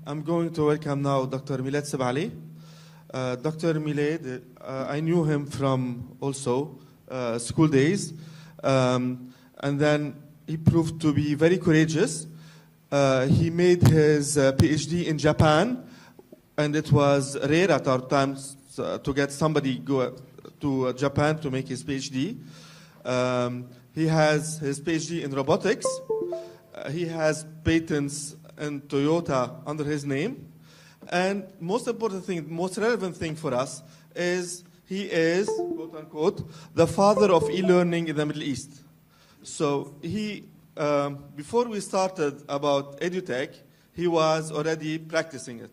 I'm going to welcome now Dr. Milad Sebali. Dr. Milad, I knew him from also school days, and then he proved to be very courageous. He made his PhD in Japan, and it was rare at our times to get somebody go to Japan to make his PhD. He has his PhD in robotics. He has patents in Toyota under his name. And most important thing, most relevant thing for us is he is, quote unquote, the father of e-learning in the Middle East. So he, before we started about EduTech, he was already practicing it.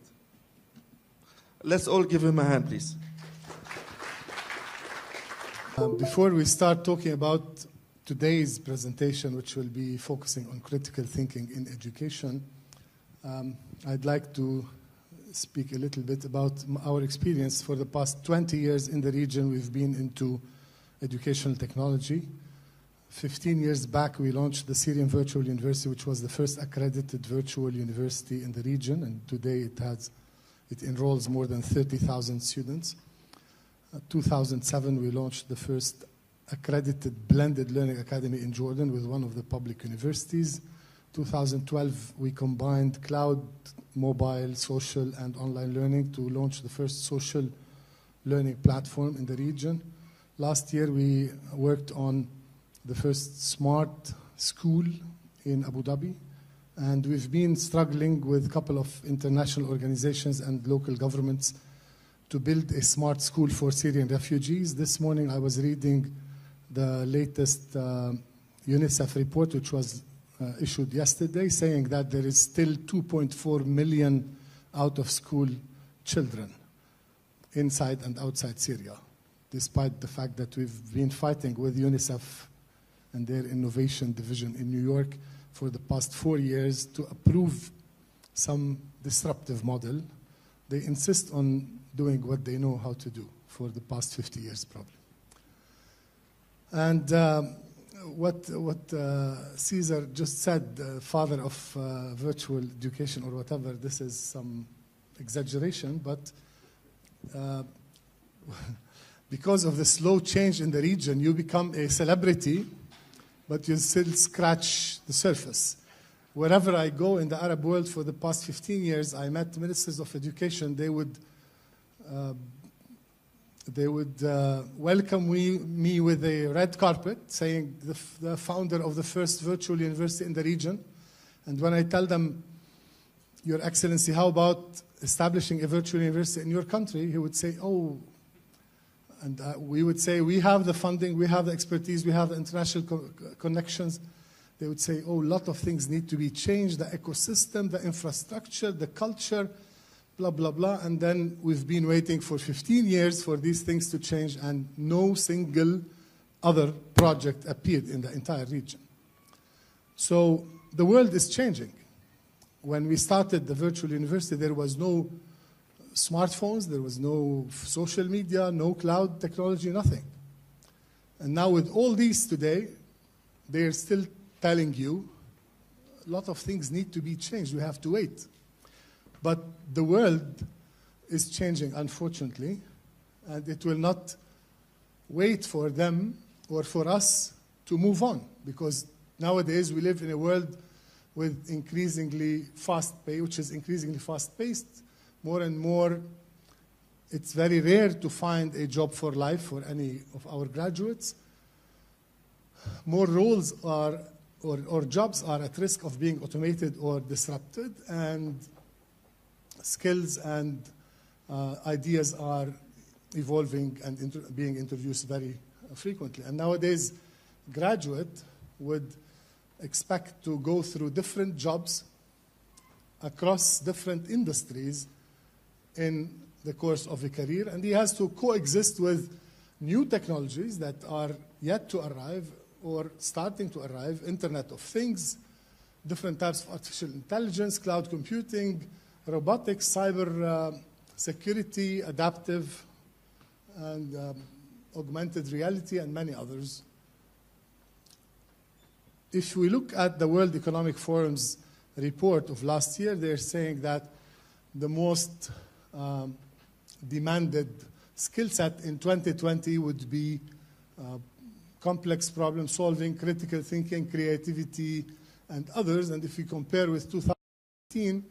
Let's all give him a hand, please. Before we start talking about today's presentation, which will be focusing on critical thinking in education, I'd like to speak a little bit about our experience. For the past 20 years in the region, we've been into educational technology. 15 years back, we launched the Syrian Virtual University, which was the first accredited virtual university in the region, and today it enrolls more than 30,000 students. 2007, we launched the first accredited blended learning academy in Jordan with one of the public universities. 2012, we combined cloud, mobile, social, and online learning to launch the first social learning platform in the region. Last year, we worked on the first smart school in Abu Dhabi, and we've been struggling with a couple of international organizations and local governments to build a smart school for Syrian refugees. This morning, I was reading the latest UNICEF report, which was issued yesterday, saying that there is still 2.4 million out-of-school children inside and outside Syria, despite the fact that we've been fighting with UNICEF and their innovation division in New York for the past 4 years to approve some disruptive model. They insist on doing what they know how to do for the past 50 years, probably. And what Caesar just said, father of virtual education or whatever, this is some exaggeration, but because of the slow change in the region, you become a celebrity, but you still scratch the surface. Wherever I go in the Arab world for the past 15 years, I met ministers of education. They would welcome me with a red carpet, saying the founder of the first virtual university in the region. And when I tell them, Your Excellency, how about establishing a virtual university in your country? He would say, oh, and we would say, we have the funding, we have the expertise, we have the international connections. They would say, oh, a lot of things need to be changed, the ecosystem, the infrastructure, the culture, blah, blah, blah. And then we've been waiting for 15 years for these things to change, and no single other project appeared in the entire region. So the world is changing. When we started the virtual university, there was no smartphones, there was no social media, no cloud technology, nothing. And now with all these today, they're still telling you a lot of things need to be changed. We have to wait. But the world is changing, unfortunately, and it will not wait for them or for us to move on, because nowadays we live in a world with increasingly fast-paced, which is increasingly fast-paced. More and more, it's very rare to find a job for life for any of our graduates. More roles are, or jobs are at risk of being automated or disrupted, and skills and ideas are evolving and being introduced very frequently. And nowadays, graduate would expect to go through different jobs across different industries in the course of a career, and he has to coexist with new technologies that are yet to arrive or starting to arrive, Internet of Things, different types of artificial intelligence, cloud computing, robotics, cyber security, adaptive, and augmented reality, and many others. If we look at the World Economic Forum's report of last year, they're saying that the most demanded skill set in 2020 would be complex problem solving, critical thinking, creativity, and others. And if we compare with 2018,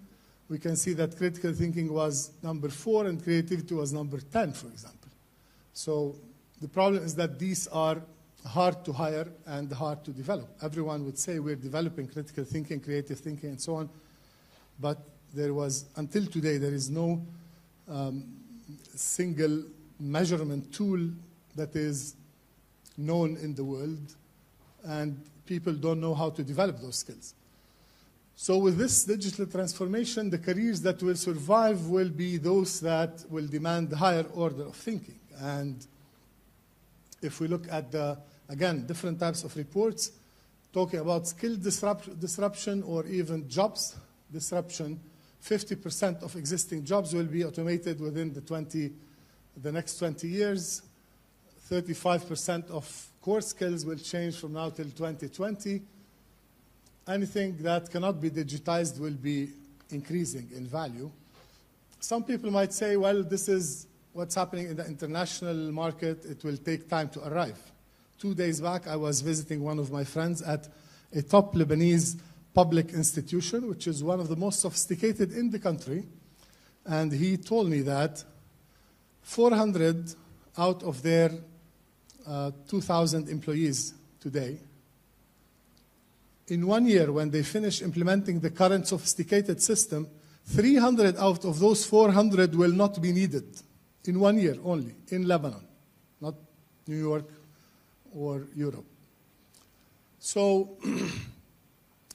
we can see that critical thinking was number 4 and creativity was number 10, for example. So the problem is that these are hard to hire and hard to develop. Everyone would say we're developing critical thinking, creative thinking, and so on. But there was, until today, there is no single measurement tool that is known in the world, and people don't know how to develop those skills. So with this digital transformation, the careers that will survive will be those that will demand the higher order of thinking. And if we look at the, again, different types of reports, talking about skill disruption or even jobs disruption, 50% of existing jobs will be automated within the next 20 years. 35% of core skills will change from now till 2020. Anything that cannot be digitized will be increasing in value. Some people might say, well, this is what's happening in the international market. It will take time to arrive. 2 days back, I was visiting one of my friends at a top Lebanese public institution, which is one of the most sophisticated in the country. And he told me that 400 out of their 2,000 employees today, in 1 year, when they finish implementing the current sophisticated system, 300 out of those 400 will not be needed in 1 year only, in Lebanon, not New York or Europe. So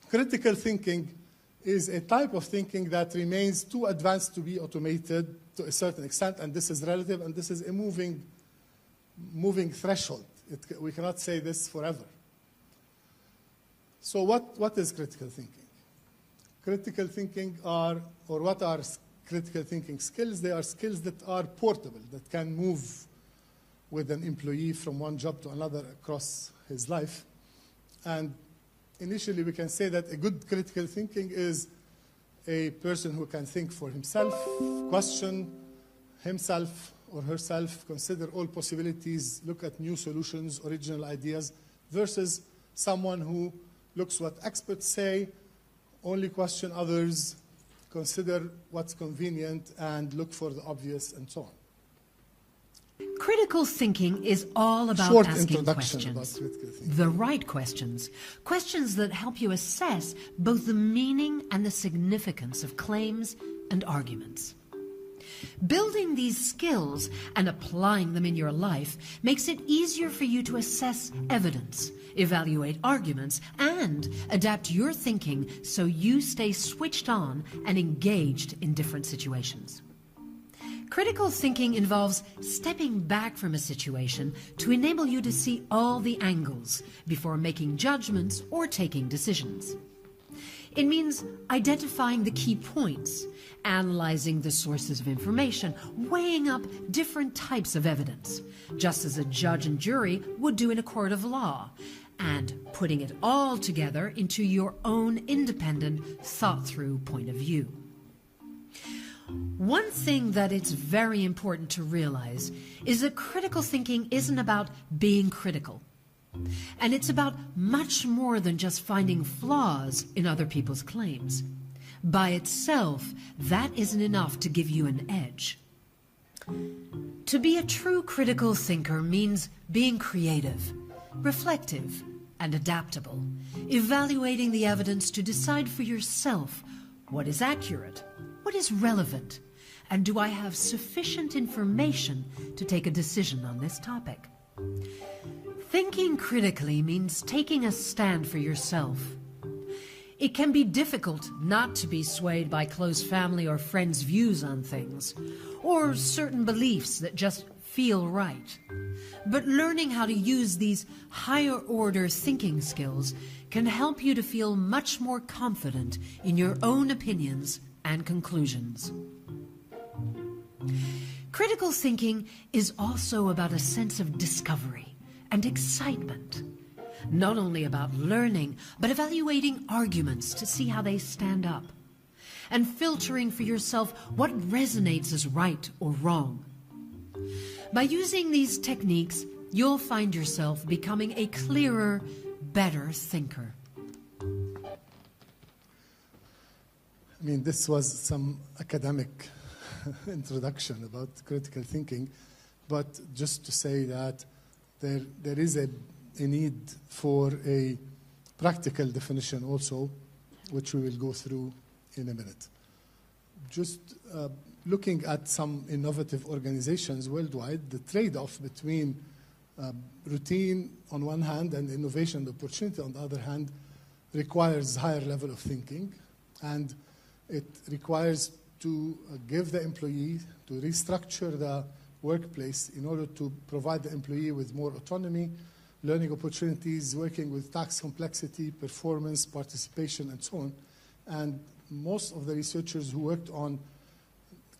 critical thinking is a type of thinking that remains too advanced to be automated to a certain extent, and this is relative, and this is a moving threshold. We cannot say this forever. So what is critical thinking? Critical thinking are, or what are critical thinking skills? They are skills that are portable, that can move with an employee from one job to another across his life. And initially, we can say that a good critical thinking is a person who can think for himself, question himself or herself, consider all possibilities, look at new solutions, original ideas, versus someone who looks what experts say, only question others, consider what's convenient, and look for the obvious, and so on. Critical thinking is all about asking questions, the right questions, questions that help you assess both the meaning and the significance of claims and arguments. Building these skills and applying them in your life makes it easier for you to assess evidence, evaluate arguments, and adapt your thinking so you stay switched on and engaged in different situations. Critical thinking involves stepping back from a situation to enable you to see all the angles before making judgments or taking decisions. It means identifying the key points, analyzing the sources of information, weighing up different types of evidence, just as a judge and jury would do in a court of law, and putting it all together into your own independent, thought-through point of view. One thing that it's very important to realize is that critical thinking isn't about being critical. And it's about much more than just finding flaws in other people's claims. By itself, that isn't enough to give you an edge. To be a true critical thinker means being creative, reflective, and adaptable, evaluating the evidence to decide for yourself what is accurate, what is relevant, and do I have sufficient information to take a decision on this topic? Thinking critically means taking a stand for yourself. It can be difficult not to be swayed by close family or friends' views on things, or certain beliefs that just feel right. But learning how to use these higher-order thinking skills can help you to feel much more confident in your own opinions and conclusions. Critical thinking is also about a sense of discovery and excitement, not only about learning, but evaluating arguments to see how they stand up. and filtering for yourself what resonates as right or wrong. By using these techniques, you'll find yourself becoming a clearer, better thinker. I mean, this was some academic introduction about critical thinking, but just to say that there is a need for a practical definition also, which we will go through in a minute. Just looking at some innovative organizations worldwide, the trade-off between routine on one hand and innovation and opportunity on the other hand requires higher level of thinking, and it requires to give the employee, to restructure the workplace in order to provide the employee with more autonomy, learning opportunities, working with task complexity, performance, participation, and so on. And most of the researchers who worked on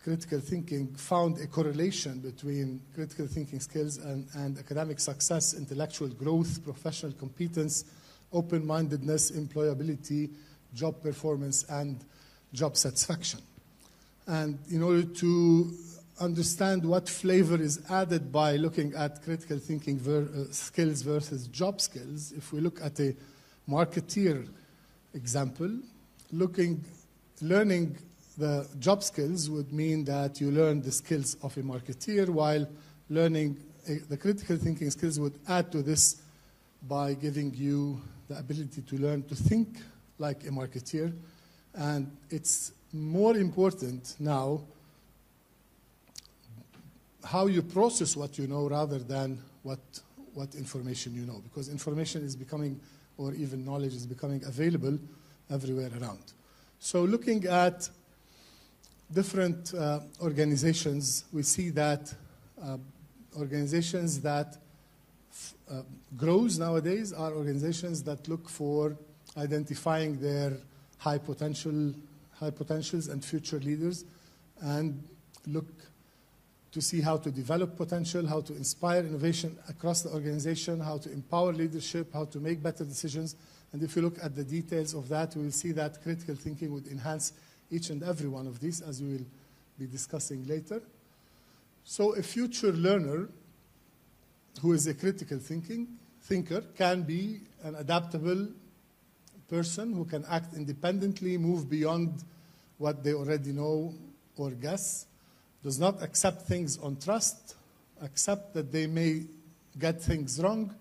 critical thinking found a correlation between critical thinking skills and academic success, intellectual growth, professional competence, open-mindedness, employability, job performance, and job satisfaction. And in order to understand what flavor is added by looking at critical thinking skills versus job skills, if we look at a marketeer example, learning the job skills would mean that you learn the skills of a marketeer, while learning the critical thinking skills would add to this by giving you the ability to learn to think like a marketeer. And it's more important now how you process what you know rather than what information you know, because information is becoming, or even knowledge is becoming available everywhere around. So looking at different organizations, we see that organizations that grows nowadays are organizations that look for identifying their high potentials and future leaders, and look to see how to develop potential, how to inspire innovation across the organization, how to empower leadership, how to make better decisions. And if you look at the details of that, we will see that critical thinking would enhance each and every one of these, as we will be discussing later. So a future learner who is a critical thinker can be an adaptable person who can act independently, move beyond what they already know or guess, does not accept things on trust, accept that they may get things wrong,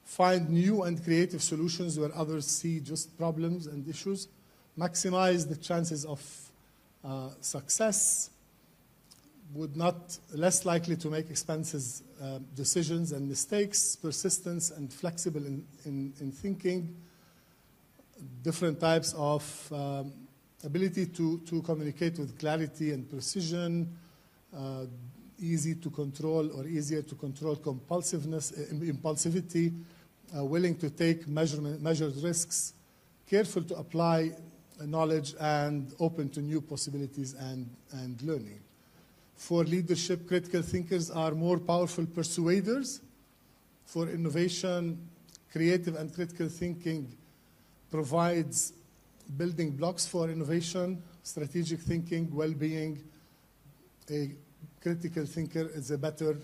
find new and creative solutions where others see just problems and issues, maximize the chances of success, would not less likely to make expensive decisions and mistakes, persistence and flexible in thinking, different types of ability to communicate with clarity and precision, easy to control or easier to control impulsivity, willing to take measured risks, careful to apply knowledge, and open to new possibilities and learning. For leadership, critical thinkers are more powerful persuaders. For innovation, creative and critical thinking provides building blocks for innovation, strategic thinking, well-being. A critical thinker is a better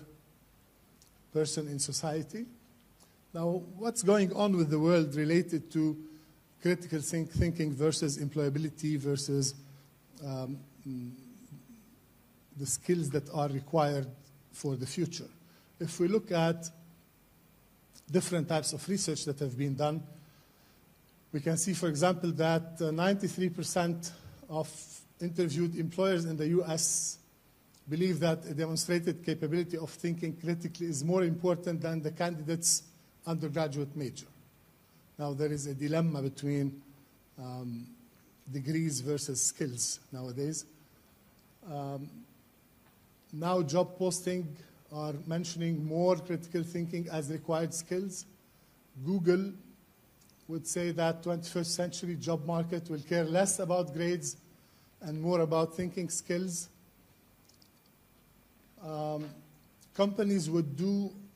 person in society. Now, what's going on with the world related to critical thinking versus employability versus the skills that are required for the future? If we look at different types of research that have been done, we can see, for example, that 93% of interviewed employers in the US believe that a demonstrated capability of thinking critically is more important than the candidate's undergraduate major. Now, there is a dilemma between degrees versus skills nowadays. Now, job posting are mentioning more critical thinking as required skills. Google would say that 21st century job market will care less about grades and more about thinking skills.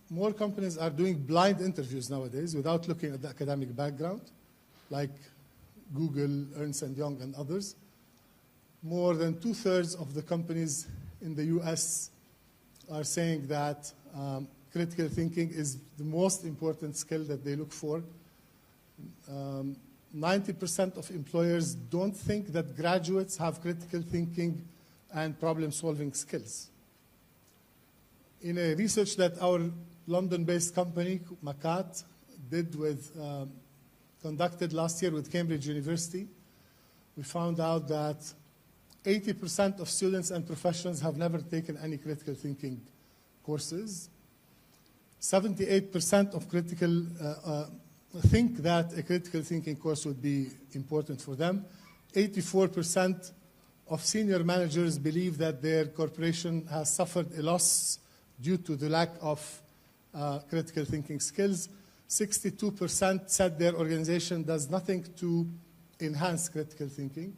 More companies are doing blind interviews nowadays without looking at the academic background, like Google, Ernst & Young, and others. more than 2/3 of the companies in the US are saying that critical thinking is the most important skill that they look for. 90% of employers don't think that graduates have critical thinking and problem-solving skills. In a research that our London-based company, MACAT, conducted last year with Cambridge University, we found out that 80% of students and professionals have never taken any critical thinking courses. 78% of think that a critical thinking course would be important for them. 84% of senior managers believe that their corporation has suffered a loss due to the lack of critical thinking skills. 62% said their organization does nothing to enhance critical thinking.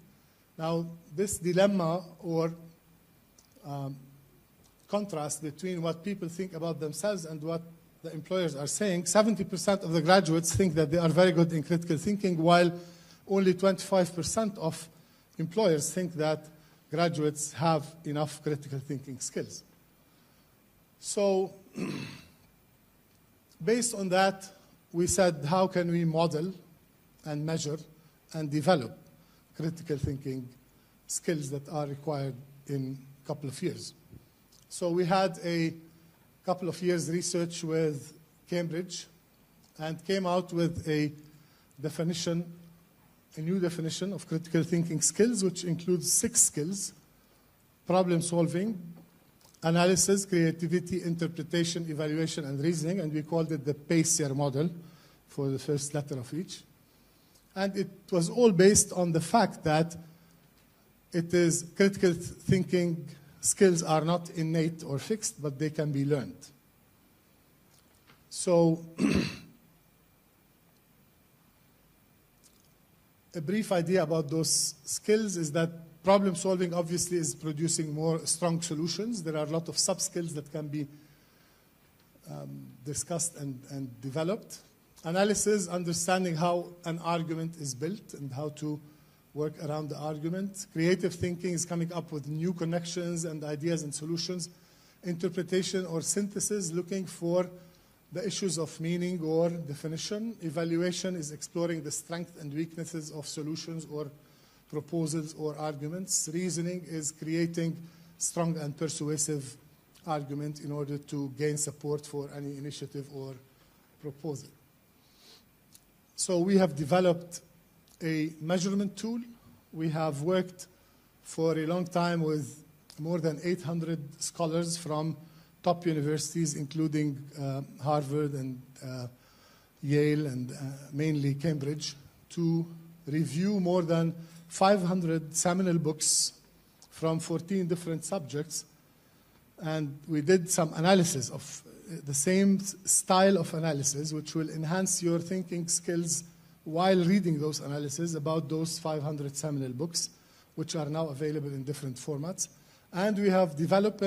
Now, this dilemma or contrast between what people think about themselves and what the employers are saying, 70% of the graduates think that they are very good in critical thinking, while only 25% of employers think that graduates have enough critical thinking skills. So, based on that, we said, how can we model and measure and develop critical thinking skills that are required in a couple of years? So we had a couple of years research with Cambridge and came out with a new definition of critical thinking skills, which includes 6 skills: problem solving, analysis, creativity, interpretation, evaluation, and reasoning, and we called it the PACER model for the first letter of each. And it was all based on the fact that critical thinking skills are not innate or fixed, but they can be learned. So, a brief idea about those skills is that problem solving obviously is producing more strong solutions. There are a lot of sub-skills that can be discussed and developed. Analysis, understanding how an argument is built and how to work around the argument. Creative thinking is coming up with new connections and ideas and solutions. Interpretation or synthesis, looking for the issues of meaning or definition. Evaluation is exploring the strengths and weaknesses of solutions or proposals or arguments. Reasoning is creating strong and persuasive argument in order to gain support for any initiative or proposal. So we have developed a measurement tool. We have worked for a long time with more than 800 scholars from top universities, including Harvard and Yale and mainly Cambridge, to review more than 500 seminal books from 14 different subjects. And we did some analysis of the same style of analysis, which will enhance your thinking skills while reading those analyses about those 500 seminal books, which are now available in different formats. And we have developed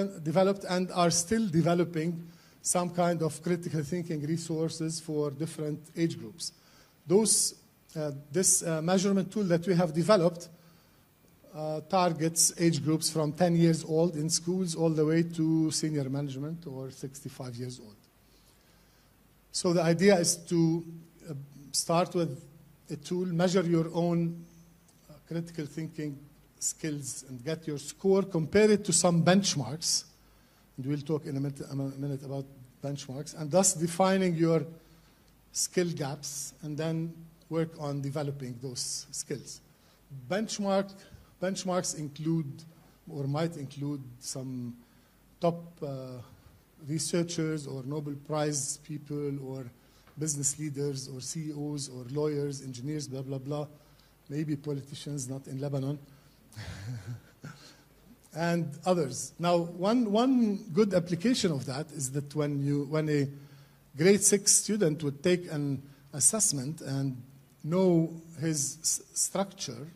and are still developing some kind of critical thinking resources for different age groups. This measurement tool that we have developed targets age groups from 10 years old in schools all the way to senior management or 65 years old. So the idea is to start with a tool, measure your own critical thinking skills and get your score, compare it to some benchmarks, and we'll talk in a minute about benchmarks, and thus defining your skill gaps, and then work on developing those skills. Benchmarks include or might include some top researchers or Nobel Prize people or business leaders or CEOs or lawyers, engineers, blah, blah, blah. Maybe politicians, not in Lebanon. And others. Now, one good application of that is that when a grade 6 student would take an assessment and know his structure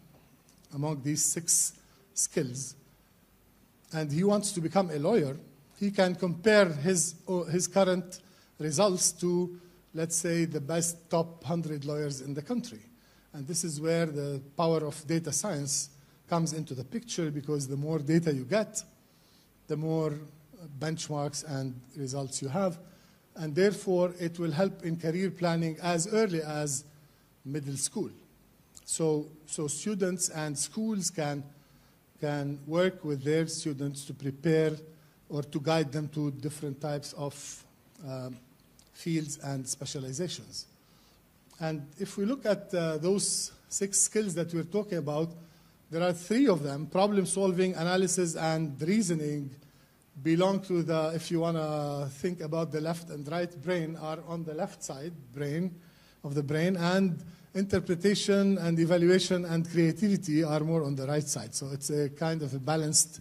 among these 6 skills, and he wants to become a lawyer, he can compare his current results to, let's say, the best top 100 lawyers in the country. And this is where the power of data science comes into the picture, because the more data you get, the more benchmarks and results you have. And therefore, it will help in career planning as early as middle school. So students and schools can work with their students to prepare or to guide them to different types of fields and specializations. And if we look at those 6 skills that we're talking about, there are 3 of them: problem solving, analysis, and reasoning belong to the, if you want to think about the left and right brain, are on the left side of the brain, and interpretation and evaluation and creativity are more on the right side. So it's a kind of a balanced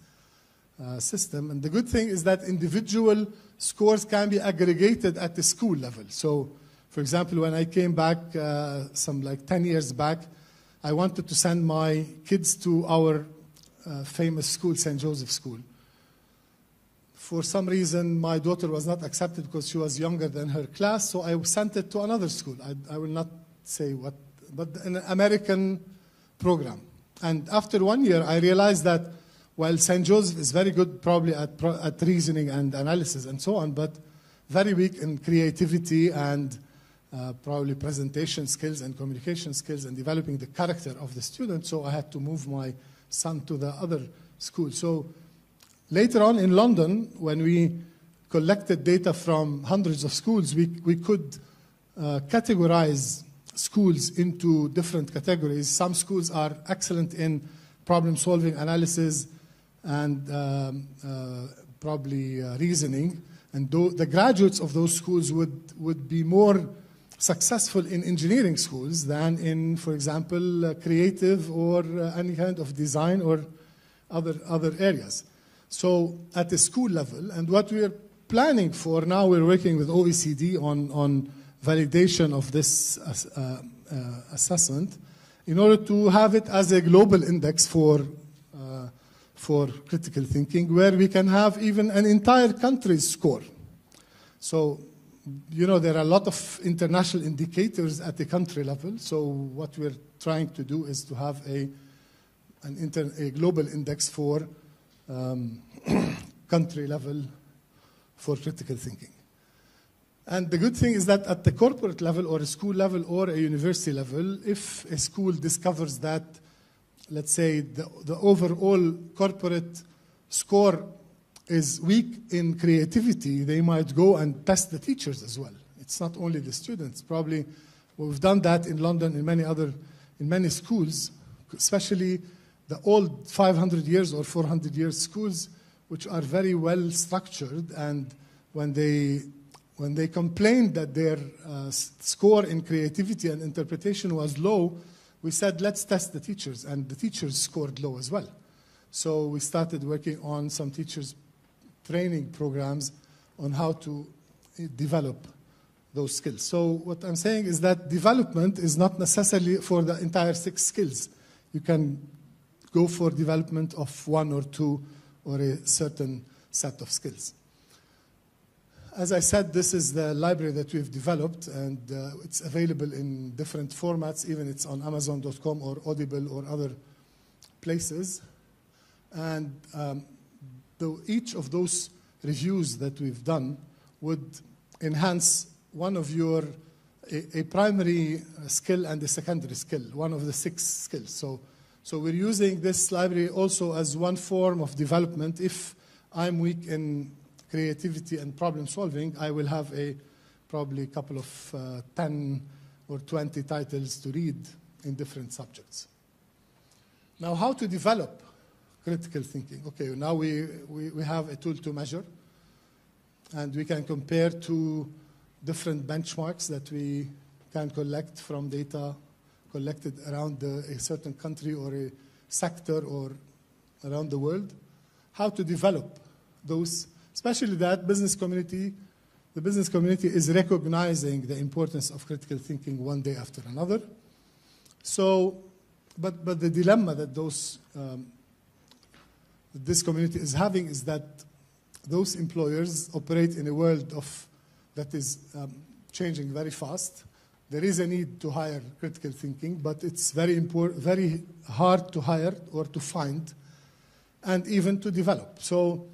system. And the good thing is that individual scores can be aggregated at the school level. So, for example, when I came back some like 10 years back, I wanted to send my kids to our famous school, St. Joseph School. For some reason, my daughter was not accepted because she was younger than her class, so I sent it to another school. I will not say what, but an American program. And after 1 year, I realized that while St. Joseph is very good probably at reasoning and analysis and so on, but very weak in creativity and probably presentation skills and communication skills and developing the character of the student, so I had to move my son to the other school. So later on in London, when we collected data from hundreds of schools, we could categorize schools into different categories. Some schools are excellent in problem solving, analysis, and probably reasoning. And the graduates of those schools would be more successful in engineering schools than in, for example, creative or any kind of design or other areas. So at the school level, and what we are planning for now, we're working with OECD on validation of this assessment in order to have it as a global index for critical thinking, where we can have even an entire country's score. So, you know, there are a lot of international indicators at the country level. So what we're trying to do is to have a global index for country level for critical thinking. And the good thing is that at the corporate level or a school level or a university level, if a school discovers that, let's say, the overall corporate score is weak in creativity, they might go and test the teachers as well. It's not only the students. Probably we've done that in London, in many schools, especially the old 500 years or 400 years schools, which are very well structured. And when they complained that their score in creativity and interpretation was low, we said, let's test the teachers. And the teachers scored low as well. So we started working on some teachers' training programs on how to develop those skills. So what I'm saying is that development is not necessarily for the entire 6 skills. You can go for development of 1 or 2 or a certain set of skills. As I said, this is the library that we've developed, and it's available in different formats. Even it's on Amazon.com or Audible or other places. And each of those reviews that we've done would enhance one of a primary skill and a secondary skill, one of the 6 skills. So we're using this library also as one form of development. If I'm weak in creativity and problem solving, I will have probably a couple of 10 or 20 titles to read in different subjects. Now, how to develop critical thinking? Okay, now we have a tool to measure, and we can compare to different benchmarks that we can collect from data collected around a certain country or a sector or around the world. How to develop those, especially that the business community is recognizing the importance of critical thinking one day after another. So, but the dilemma that this community is having is that those employers operate in a world that is changing very fast. there is a need to hire critical thinking, but it's very important, very hard to hire or to find, and even to develop. So,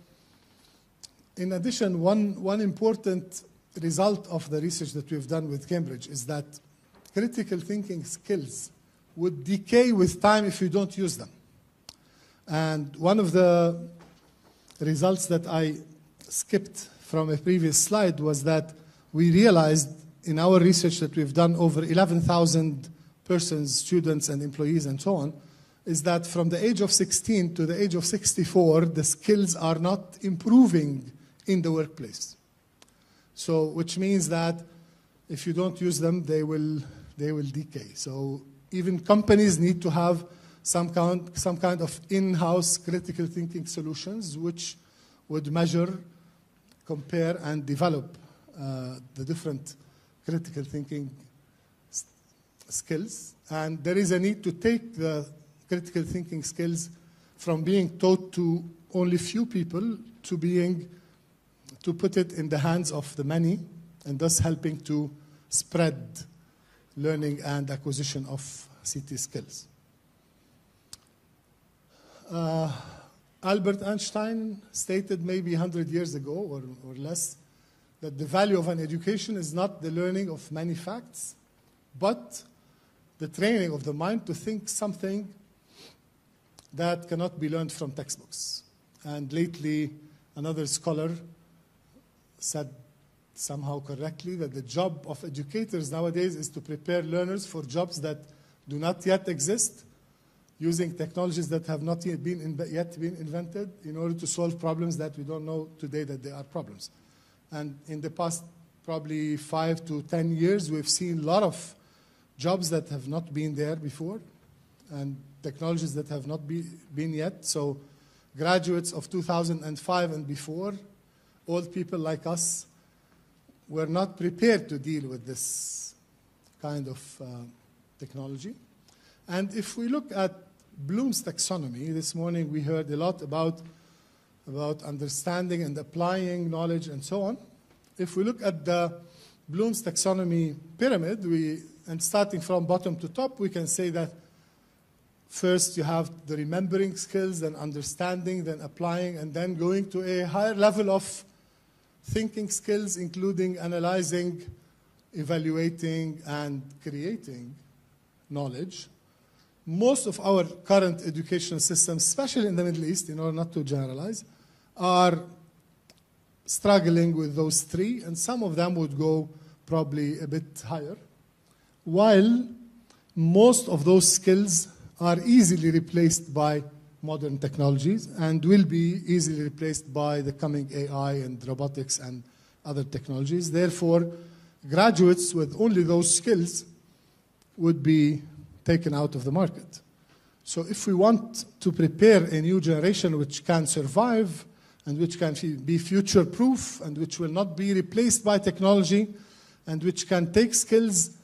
in addition, one important result of the research that we've done with Cambridge is that critical thinking skills would decay with time if you don't use them. And one of the results that I skipped from a previous slide was that we realized in our research that we've done over 11,000 persons, students and employees and so on, is that from the age of 16 to the age of 64, the skills are not improving in the workplace. So, which means that if you don't use them, they will decay. So even companies need to have some kind of in-house critical thinking solutions which would measure, compare, and develop the different critical thinking skills. And there is a need to take the critical thinking skills from being taught to only few people to put it in the hands of the many, and thus helping to spread learning and acquisition of CT skills. Albert Einstein stated maybe 100 years ago or less that the value of an education is not the learning of many facts, but the training of the mind to think something that cannot be learned from textbooks. And lately, another scholar said somehow correctly that the job of educators nowadays is to prepare learners for jobs that do not yet exist, using technologies that have not yet been invented in order to solve problems that we don't know today that they are problems. And in the past probably 5 to 10 years, we've seen a lot of jobs that have not been there before and technologies that have not been yet. So graduates of 2005 and before, old people like us, were not prepared to deal with this kind of technology. And if we look at Bloom's taxonomy, this morning we heard a lot about understanding and applying knowledge and so on. If we look at the Bloom's taxonomy pyramid, and starting from bottom to top, we can say that first you have the remembering skills, then understanding, then applying, and then going to a higher level of thinking skills, including analyzing, evaluating, and creating knowledge. Most of our current educational systems, especially in the Middle East, in order not to generalize, are struggling with those three, and some of them would go probably a bit higher, while most of those skills are easily replaced by modern technologies and will be easily replaced by the coming AI and robotics and other technologies. Therefore, graduates with only those skills would be taken out of the market. So if we want to prepare a new generation which can survive and which can be future-proof and which will not be replaced by technology and which can take skills,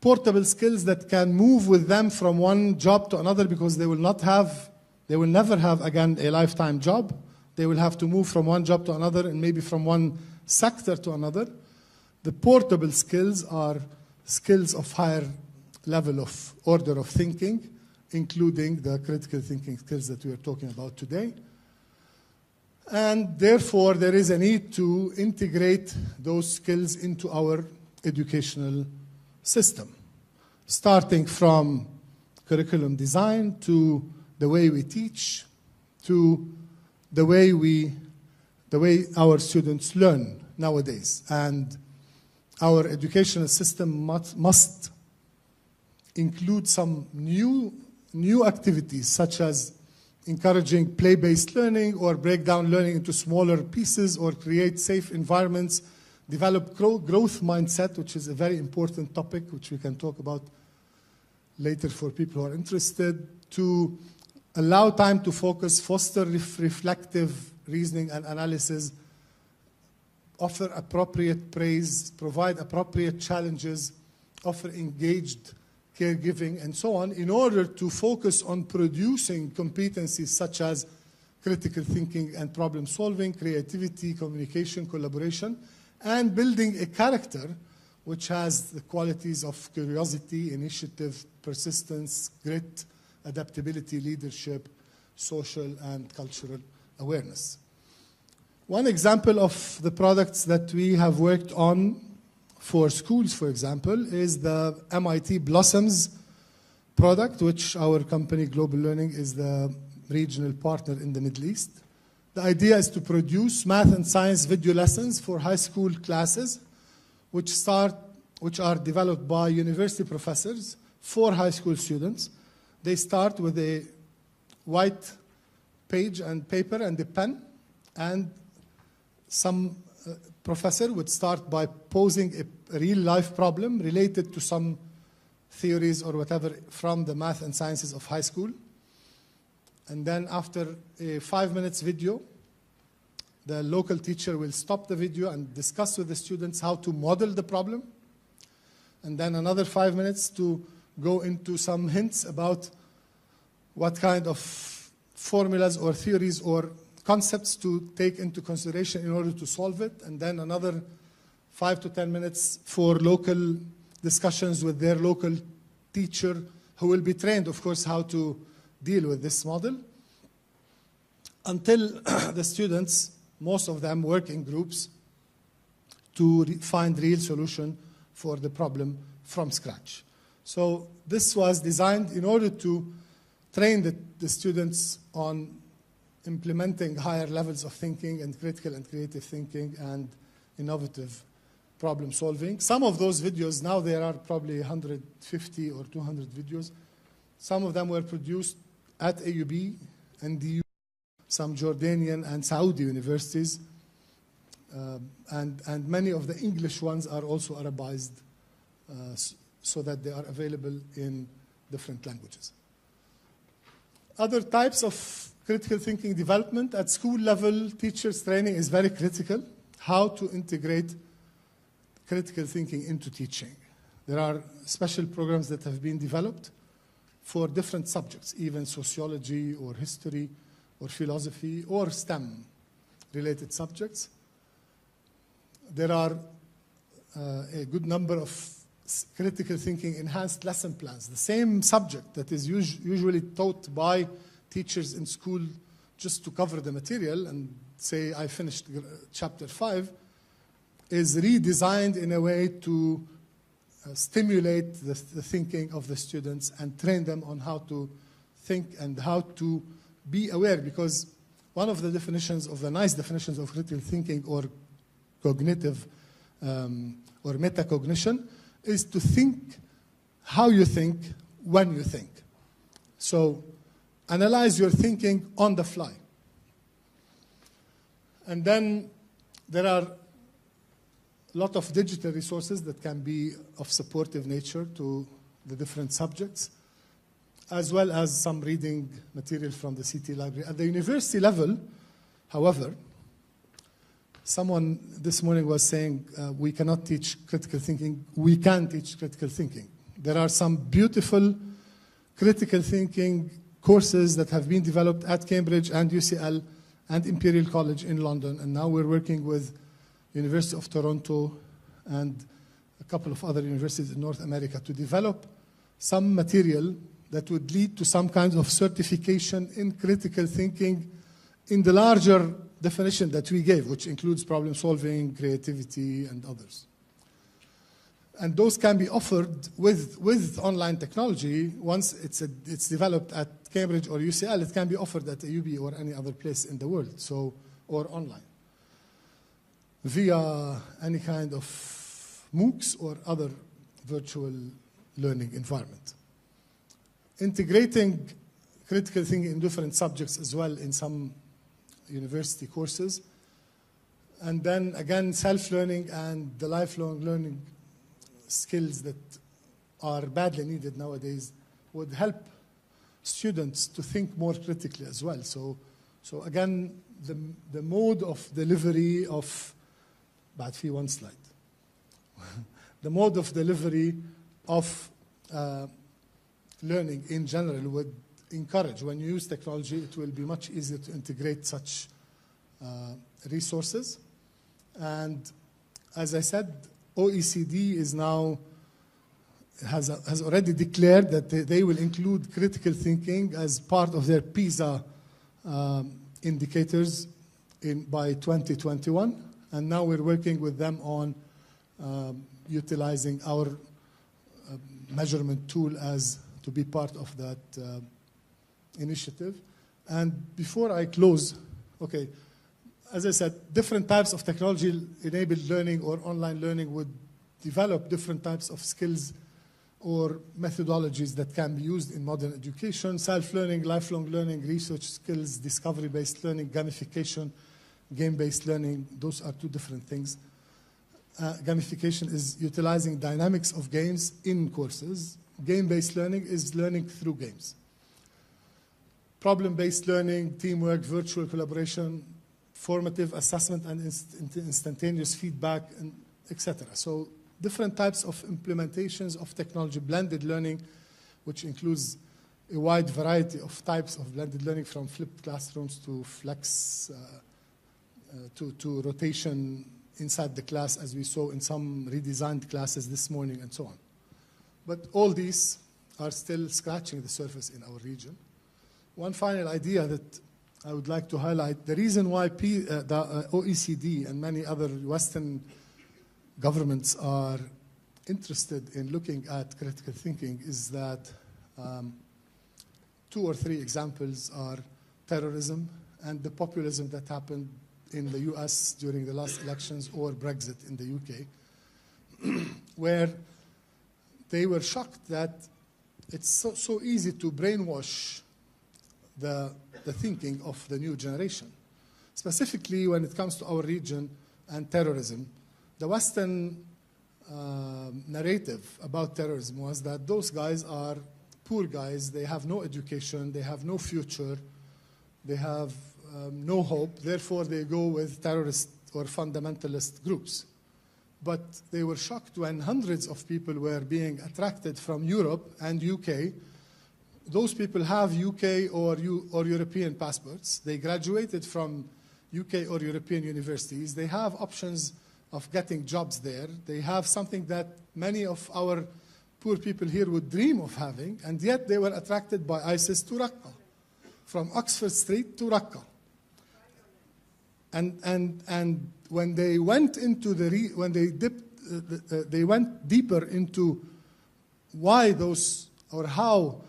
portable skills that can move with them from one job to another, because they will never have, again, a lifetime job. They will have to move from one job to another and maybe from one sector to another. The portable skills are skills of higher level of order of thinking, including the critical thinking skills that we are talking about today. And therefore, there is a need to integrate those skills into our educational system, starting from curriculum design to the way we teach, to the way our students learn nowadays. And our educational system must include some new activities, such as encouraging play-based learning or break down learning into smaller pieces or create safe environments, develop growth mindset, which is a very important topic, which we can talk about later for people who are interested, to allow time to focus, foster reflective reasoning and analysis, offer appropriate praise, provide appropriate challenges, offer engaged caregiving, and so on, in order to focus on producing competencies such as critical thinking and problem solving, creativity, communication, collaboration, and building a character which has the qualities of curiosity, initiative, persistence, grit, adaptability, leadership, social and cultural awareness. One example of the products that we have worked on for schools, for example, is the MIT Blossoms product, which our company, Global Learning, is the regional partner in the Middle East. The idea is to produce math and science video lessons for high school classes, which are developed by university professors for high school students. They start with a white page and paper and a pen, and some professor would start by posing a real-life problem related to some theories or whatever from the math and sciences of high school. And then after a 5 minutes video, the local teacher will stop the video and discuss with the students how to model the problem. And then another 5 minutes to go into some hints about what kind of formulas or theories or concepts to take into consideration in order to solve it. And then another 5 to 10 minutes for local discussions with their local teacher, who will be trained, of course, how to deal with this model, until the students, most of them work in groups to find real solution for the problem from scratch. So this was designed in order to train the students on implementing higher levels of thinking and critical and creative thinking and innovative problem solving. Some of those videos, now there are probably 150 or 200 videos. Some of them were produced at AUB and DU, some Jordanian and Saudi universities, and many of the English ones are also Arabized so that they are available in different languages. Other types of critical thinking development at school level, teachers training is very critical. How to integrate critical thinking into teaching. There are special programs that have been developed for different subjects, even sociology or history or philosophy or STEM-related subjects. There are a good number of critical thinking enhanced lesson plans. The same subject that is usually taught by teachers in school just to cover the material and say, I finished chapter 5, is redesigned in a way to stimulate the thinking of the students and train them on how to think and how to be aware, because one of the definitions of the nice definitions of critical thinking or cognitive or metacognition is to think how you think when you think. So analyze your thinking on the fly. And then there are a lot of digital resources that can be of supportive nature to the different subjects, as well as some reading material from the CT library. At the university level, however, someone this morning was saying we cannot teach critical thinking. We can teach critical thinking. There are some beautiful critical thinking courses that have been developed at Cambridge and UCL and Imperial College in London, and now we're working with University of Toronto and a couple of other universities in North America to develop some material that would lead to some kind of certification in critical thinking in the larger definition that we gave, which includes problem solving, creativity, and others. And those can be offered with online technology. Once it's developed at Cambridge or UCL, it can be offered at AUB or any other place in the world, so, or online, via any kind of MOOCs or other virtual learning environment. Integrating critical thinking in different subjects as well in some university courses. And then again, self-learning and the lifelong learning skills that are badly needed nowadays would help students to think more critically as well. So again, the mode of delivery of, بعد في one slide. The mode of delivery of learning in general would encourage, when you use technology, it will be much easier to integrate such resources. And as I said, OECD is now has already declared that they will include critical thinking as part of their PISA indicators by 2021, and now we're working with them on utilizing our measurement tool to be part of that initiative. And before I close, okay, as I said, different types of technology-enabled learning or online learning would develop different types of skills or methodologies that can be used in modern education: self-learning, lifelong learning, research skills, discovery-based learning, gamification, game-based learning. Those are two different things. Gamification is utilizing dynamics of games in courses. Game-based learning is learning through games. Problem-based learning, teamwork, virtual collaboration, formative assessment and instantaneous feedback, and etc. So different types of implementations of technology, blended learning, which includes a wide variety of types of blended learning, from flipped classrooms to flex, to rotation inside the class, as we saw in some redesigned classes this morning, and so on. But all these are still scratching the surface in our region. One final idea that I would like to highlight: the reason why the OECD and many other Western governments are interested in looking at critical thinking is that 2 or 3 examples are terrorism and the populism that happened in the US during the last elections, or Brexit in the UK, where they were shocked that it's so easy to brainwash the thinking of the new generation. Specifically when it comes to our region and terrorism, the Western narrative about terrorism was that those guys are poor guys, they have no education, they have no future, they have no hope, therefore they go with terrorist or fundamentalist groups. But they were shocked when hundreds of people were being attracted from Europe and UK. Those people have UK or European passports. They graduated from UK or European universities. They have options of getting jobs there. They have something that many of our poor people here would dream of having, and yet they were attracted by ISIS to Raqqa, from Oxford Street to Raqqa. And when they went into they went deeper into why those or how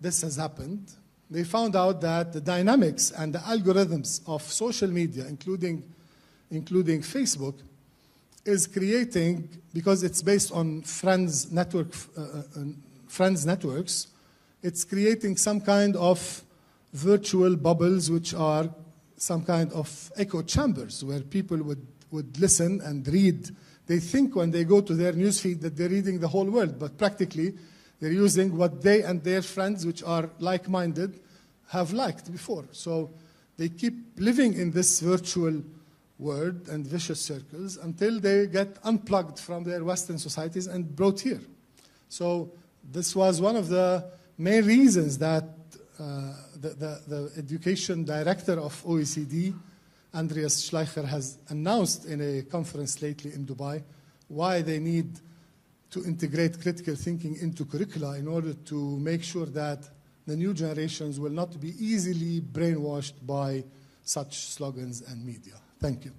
this has happened, they found out that the dynamics and the algorithms of social media, including Facebook, is creating, because it's based on friends networks, it's creating some kind of virtual bubbles, which are some kind of echo chambers where people would listen and read. They think when they go to their newsfeed that they're reading the whole world, but practically they're using what they and their friends, which are like-minded, have liked before. So they keep living in this virtual world and vicious circles until they get unplugged from their Western societies and brought here. So this was one of the main reasons that the education director of OECD, Andreas Schleicher, has announced in a conference lately in Dubai why they need to integrate critical thinking into curricula in order to make sure that the new generations will not be easily brainwashed by such slogans and media. Thank you.